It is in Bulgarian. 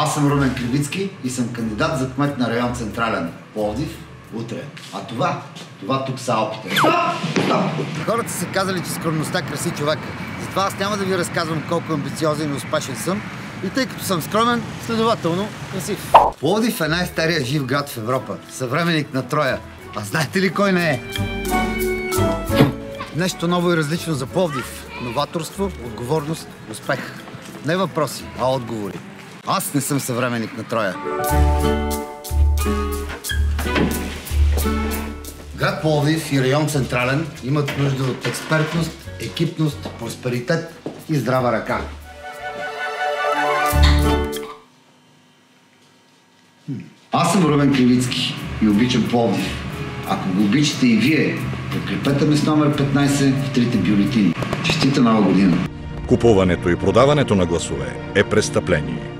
Аз съм Румен Кривицки и съм кандидат за кмет на район Централен, Пловдив, утре. А това тук са Алпите. Хората са казали, че скромността краси човека. Затова аз няма да ви разказвам колко амбициозен и успешен съм. И тъй като съм скромен, следователно красив. Пловдив е най-стария жив град в Европа. Съвременник на Троя. А знаете ли кой не е? Нещо ново и различно за Пловдив. Новаторство, отговорност, успех. Не въпроси, а отговори. Аз не съм съвременник на Троя. Град Пловдив и район Централен имат нужда от експертност, екипност, просперитет и здрава ръка. Аз съм Румен Кривицки и обичам Пловдив. Ако го обичате и вие, подкрепете ме с номер 15 в трите бюлетини. Честита нова година! Купуването и продаването на гласове е престъпление.